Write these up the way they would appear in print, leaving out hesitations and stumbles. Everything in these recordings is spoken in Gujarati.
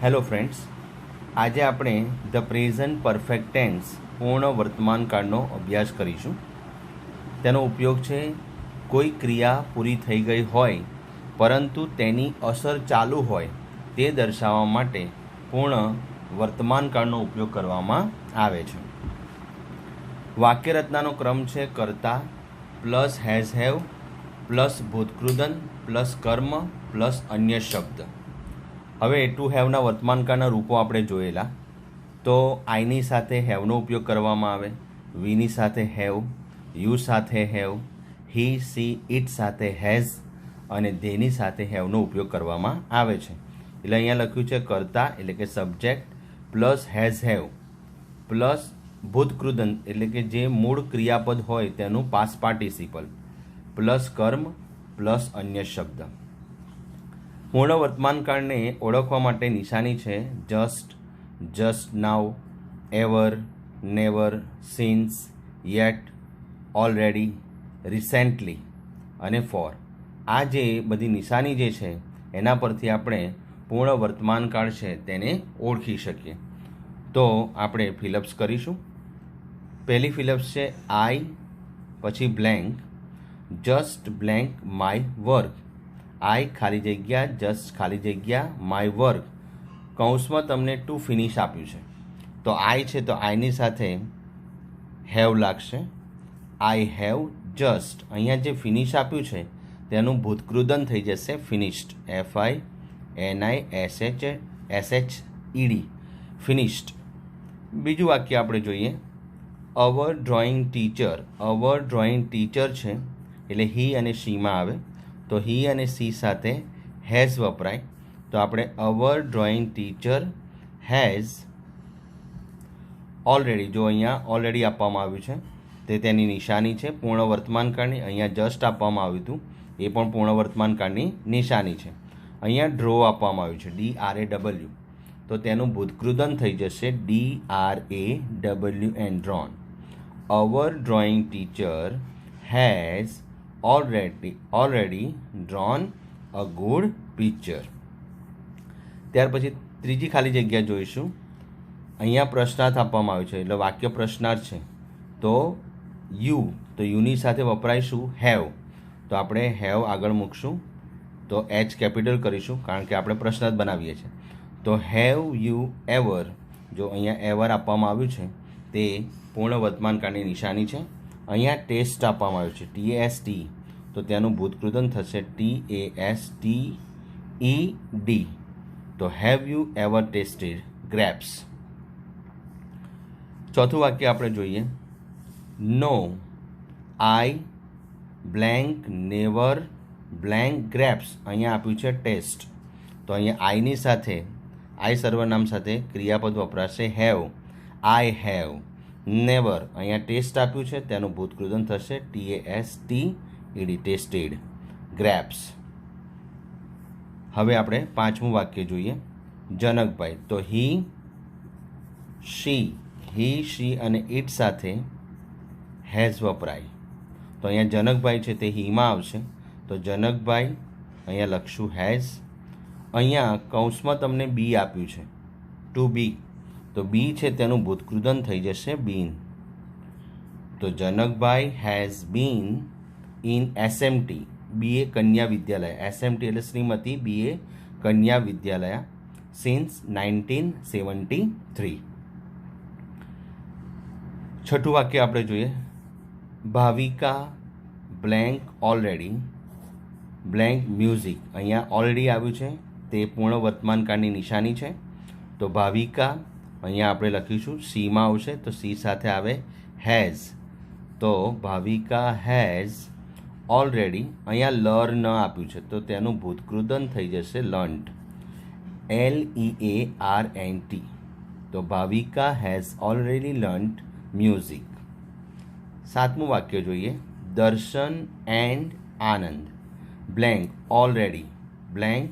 હેલો ફ્રેન્ડ્સ, આજે આપણે ધ પ્રેઝન્ટ પરફેક્ટ ટેન્સ પૂર્ણ વર્તમાન કાળનો અભ્યાસ કરીશું. તેનો ઉપયોગ છે કોઈ ક્રિયા પૂરી થઈ ગઈ હોય પરંતુ તેની અસર ચાલુ હોય તે દર્શાવવા માટે પૂર્ણ વર્તમાન કાળનો ઉપયોગ કરવામાં આવે છે. વાક્યરચનાનો ક્રમ છે કર્તા પ્લસ હેઝ હેવ પ્લસ ભૂતકૃદન પ્લસ કર્મ પ્લસ અન્ય શબ્દ. હવે ટુ હેવના વર્તમાનકાળના રૂપો આપણે જોયેલા. તો આઈની સાથે હેવનો ઉપયોગ કરવામાં આવે, વીની સાથે હેવ, યુ સાથે હેવ, હી સી ઇટ સાથે હેઝ અને ધેની સાથે હેવનો ઉપયોગ કરવામાં આવે છે. એટલે અહીંયા લખ્યું છે કર્તા એટલે કે subject plus has have plus ભૂતકૃદન એટલે કે જે મૂળ ક્રિયાપદ હોય તેનું પાસ્ટ પાર્ટિસિપલ પ્લસ કર્મ પ્લસ અન્ય શબ્દ. પૂર્ણ વર્તમાનકાળને ઓળખવા માટે નિશાની છે just, just now, ever, never, since, yet, already, recently અને ફોર. આ જે બધી નિશાની જે છે એના પરથી આપણે પૂર્ણ વર્તમાનકાળ છે તેને ઓળખી શકીએ. તો આપણે ફિલઅપ્સ કરીશું. પહેલી ફિલઅપ્સ છે આઈ પછી blank just blank my work. I ખાલી જગ્યા જસ્ટ ખાલી જગ્યા માય વર્ક. કૌંસમાં તમને ટુ ફિનિશ આપ્યું છે તો આઈ છે તો આઈની સાથે હેવ લાગશે. I have just. અહીંયા જે ફિનિશ આપ્યું છે તેનું ભૂતકૃદન થઈ જશે ફિનિશ્ડ, FINISHED ફિનિશ્ડ. બીજું વાક્ય આપણે જોઈએ અવર ડ્રોઈંગ ટીચર. અવર ડ્રોઈંગ ટીચર છે એટલે હી અને શીમાં આવે તો હી અને સી સાથે હેઝ વપરાય. તો આપણે અવર ડ્રોઈંગ ટીચર હેઝ ઓલરેડી. જો અહીંયા ઓલરેડી આપવામાં આવ્યું છે તે તેની નિશાની છે પૂર્ણ વર્તમાનકાળની. અહીંયા જસ્ટ આપવામાં આવ્યું હતું એ પણ પૂર્ણ વર્તમાનકાળની નિશાની છે. અહીંયા ડ્રો આપવામાં આવ્યું છે DRAW તો તેનું ભૂતકૃદન થઈ જશે DRAWN drawn. Our drawing teacher has already drawn a good picture. ત્યાર પછી ત્રીજી ખાલી જગ્યા જોઈશું. અહીંયા પ્રશ્નાર્થ આપવામાં આવ્યો છે એટલે વાક્ય પ્રશ્નાર્થ છે. તો યુ તો યુની સાથે વપરાઈશું હેવ તો આપણે હેવ આગળ મૂકશું તો H કેપિટલ કરીશું કારણ કે આપણે પ્રશ્નાર્થ બનાવીએ છીએ. તો હેવ યુ એવર. જો અહીંયા એવર આપવામાં આવ્યું છે તે પૂર્ણ વર્તમાનકાળની નિશાની છે. અહીંયા ટેસ્ટ આપવામાં આવ્યું છે TAST તો તેનું ભૂતકૃદન થશે TASTED. તો have you ever tasted grapes. ચોથું વાક્ય આપણે જોઈએ no I blank never blank grapes. અહીંયા આપ્યું છે ટેસ્ટ તો અહીંયા આઈની સાથે આઈ સર્વનામ સાથે ક્રિયાપદ વપરાશે હેવ. I have never. અહીંયા ટેસ્ટ આપ્યું છે તેનું ભૂતકૃદન થશે TASTED ટેસ્ટેડ ગ્રેપ્સ. હવે આપણે પાંચમું વાક્ય જોઈએ જનકભાઈ. તો હી શી અને ઇટ સાથે હેઝ વપરાય. તો અહીંયા જનકભાઈ છે તે હીમાં આવશે તો જનકભાઈ અહીંયા લખશું હેઝ. અહીંયા કૌંસમાં તમને બી આપ્યું છે ટુ બી તો બી છે તેનું ભૂતકૃદન થઈ જશે બીન. તો Janakbhai has been in SMT. BA કન્યા વિદ્યાલય. SMT એટલે શ્રીમતી BA કન્યા વિદ્યાલય સિન્સ 1973. છઠ્ઠું વાક્ય આપણે જોઈએ Bhavika blank already blank music. અહીંયા ઓલરેડી આવ્યું છે તે પૂર્ણ વર્તમાનકાળની નિશાની છે. તો ભાવિકા અહીંયા આપણે લખીશું સીમાં આવશે તો સી સાથે આવે હેઝ. તો ભાવિકા હેઝ ઓલરેડી. અહીંયા લર્ન આપ્યું છે તો તેનું ભૂતકૃદન થઈ જશે લર્ન્ટ, LEARNT. તો Bhavika has already learnt music. સાતમું વાક્ય જોઈએ દર્શન and Anand blank already blank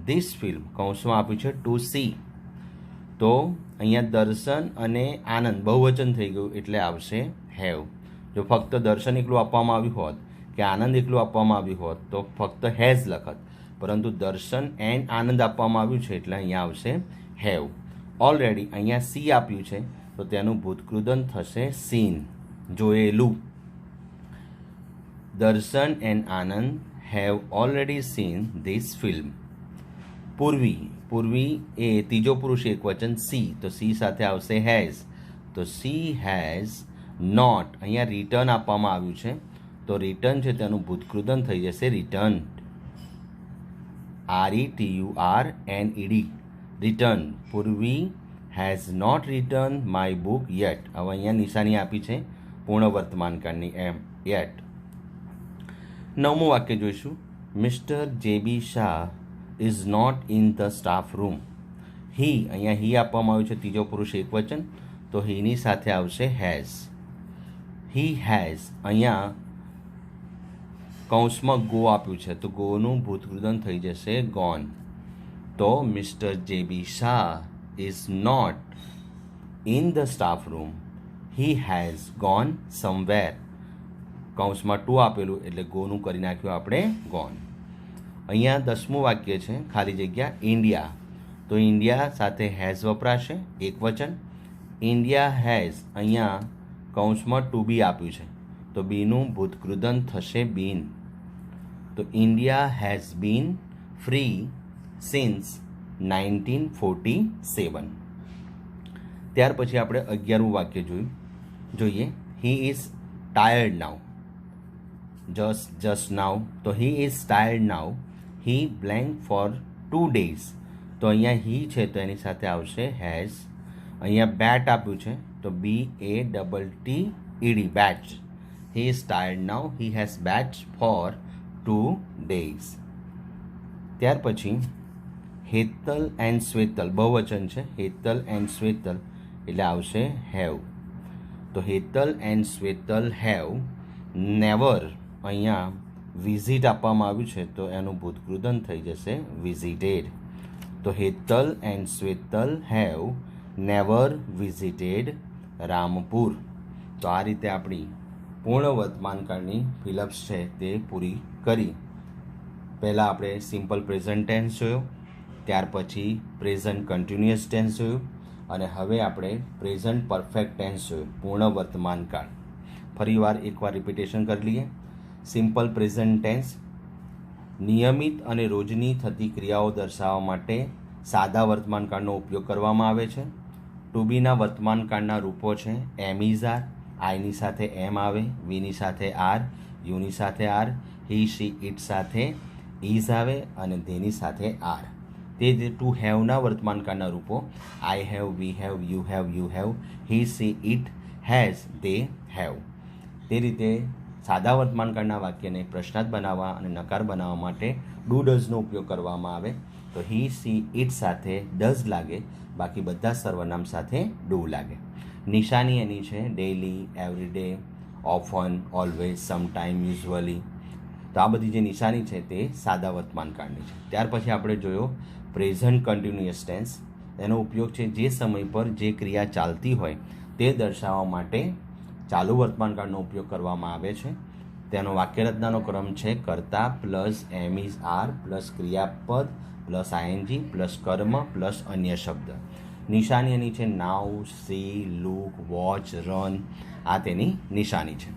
this film. કૌંસમાં આપ્યું છે ટુ સી. તો અહીંયા દર્શન અને આનંદ બહુવચન થઈ ગયું એટલે આવશે હેવ. જો ફક્ત દર્શન એકલું આપવામાં આવ્યું હોત કે આનંદ એકલું આપવામાં આવ્યું હોત તો ફક્ત હેઝ લખત, પરંતુ દર્શન એન્ડ આનંદ આપવામાં આવ્યું છે એટલે અહીંયા આવશે હેવ. ઓલરેડી અહીંયા સી આપ્યું છે તો તેનું ભૂતકૃદન થશે સીન, જોયેલું. દર્શન and Anand have already scene this film. પૂર્વી, પૂર્વી એ ત્રીજો પુરુષ એકવચન સી, તો સી સાથે આવશે હેઝ, તો સી હેઝ નોટ. અહીંયા રિટર્ન આપવામાં આવ્યું છે તો રિટર્ન છે તેનું ભૂતકૃદન થઈ જશે return, RETURNED, return. Purvi has not return my book yet. હવે અહીંયા નિશાની આપી છે પૂર્ણ વર્તમાનકાળની યેટ. 9મું વાક્ય જોઈશું. Mister JB Shah is not in the staff room. He, અહીંયા હી આપવામાં આવ્યું છે ત્રીજો પુરુષ એકવચન તો હીની સાથે આવશે હેઝ. હી હેઝ, અહીંયા કૌંસમાં ગો આપ્યું છે તો ગોનું ભૂતકૃદન થઈ જશે ગોન. તો mister JB Shah is not in the staff room, he has gone somewhere. કૌંસમાં ટુ આપેલું એટલે ગોનું કરી નાખ્યું આપણે ગોન. અહીંયા 10મું વાક્ય છે ખાલી જગ્યા ઇન્ડિયા, તો ઇન્ડિયા સાથે હેઝ વપરાશે એકવચન. ઇન્ડિયા હેઝ, અહીંયા કૌંસમાં ટુ બી આપ્યું છે તો બીનું ભૂતકૃદન થશે બીન. તો India has been free since 1947. ત્યાર પછી આપણે 11મું વાક્ય જોઈએ. He is tired now, just now, તો he is tired now, he blank for 2 days. તો અહીંયા હી છે તો એની સાથે આવશે હેઝ. અહીંયા બેટ આપ્યું છે તો BATTED, bat. He is tired now, he has bat for 2 days. ત્યાર પછી હેતલ એન્ડ શ્વેતલ, બહુવચન છે, હેતલ એન્ડ શ્વેતલ એટલે આવશે હેવ. તો Hetal and Shwetal have never, અહીંયા વિઝિટ આપવામાં આવ્યું છે તો એનું ભૂતકૃદન થઈ જશે વિઝિટેડ. તો Hetal and Shwetal have never visited Rampur. તો આ રીતે આપણી પૂર્ણ વર્તમાનકાળની ફિલપ્સ છે તે પૂરી કરી. પહેલાં આપણે સિમ્પલ પ્રેઝન્ટ ટેન્સ જોયો, ત્યાર પછી પ્રેઝન્ટ કન્ટિન્યુઅસ ટેન્સ જોયું અને હવે આપણે પ્રેઝન્ટ પરફેક્ટ ટેન્સ જોયું, પૂર્ણ વર્તમાનકાળ. ફરીવાર એકવાર રિપીટેશન કરી લઈએ. સિમ્પલ પ્રેઝન્ટ ટેન્સ નિયમિત અને રોજની થતી ક્રિયાઓ દર્શાવવા માટે સાદા વર્તમાનકાળનો ઉપયોગ કરવામાં આવે છે. ટુ બીના વર્તમાનકાળના રૂપો છે એમ ઇઝ આર, આઈની સાથે એમ આવે, વીની સાથે આર, યુની સાથે આર, હી શી ઇટ સાથે ઇઝ આવે અને ધેની સાથે આર. તે જ ટુ હેવના વર્તમાનકાળના રૂપો I have, we have, you have, he she it has, they have. તે રીતે સાદા વર્તમાનકાળના વાક્યને પ્રશ્નાર્થ બનાવવા અને નકાર બનાવવા માટે ડુ ડઝનો ઉપયોગ કરવામાં આવે. તો હી સી ઇટ સાથે ડઝ લાગે, બાકી બધા સર્વનામ સાથે ડુ લાગે. નિશાની એની છે daily, every day, often, always, sometime, usually. તો આ બધી જે નિશાની છે તે સાદા વર્તમાનકાળની છે. ત્યાર પછી આપણે જોયો પ્રેઝન્ટ કન્ટિન્યુઅસ ટેન્સ. એનો ઉપયોગ છે જે સમય પર જે ક્રિયા ચાલતી હોય તે દર્શાવવા માટે ચાલુ વર્તમાનકાળનો ઉપયોગ કરવામાં આવે છે. તેનો વાક્યરચનાનો ક્રમ છે કર્તા plus am is are plus ક્રિયાપદ પ્લસ આઈએનજી પ્લસ કર્મ પ્લસ અન્ય શબ્દ. નિશાની એની છે now, see, look, watch, run. આ તેની નિશાની છે.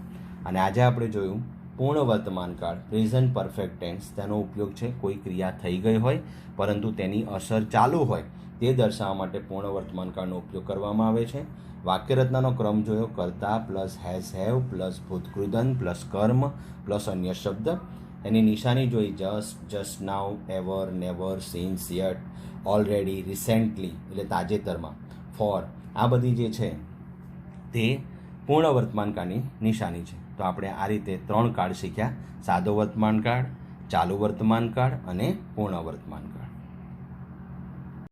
અને આજે આપણે જોયું પૂર્ણ વર્તમાનકાળ પ્રેઝન્ટ પરફેક્ટ ટેન્સ. તેનો ઉપયોગ છે કોઈ ક્રિયા થઈ ગઈ હોય પરંતુ તેની અસર ચાલુ હોય તે દર્શાવવા માટે પૂર્ણ વર્તમાનકાળનો ઉપયોગ કરવામાં આવે છે. વાક્યરચનાનો ક્રમ જોયો કર્તા પ્લસ હેઝ હેવ પ્લસ ભૂતકૃદન પ્લસ કર્મ પ્લસ અન્ય શબ્દ. એની નિશાની જોઈ just now, ever, never, since, yet, already, recently એટલે તાજેતરમાં, ફોર. આ બધી જે છે તે પૂર્ણ વર્તમાનકાળની નિશાની છે. તો આપણે આ રીતે 3 કાળ શીખ્યા: સાદો વર્તમાનકાળ, ચાલુ વર્તમાનકાળ અને પૂર્ણ વર્તમાનકાળ.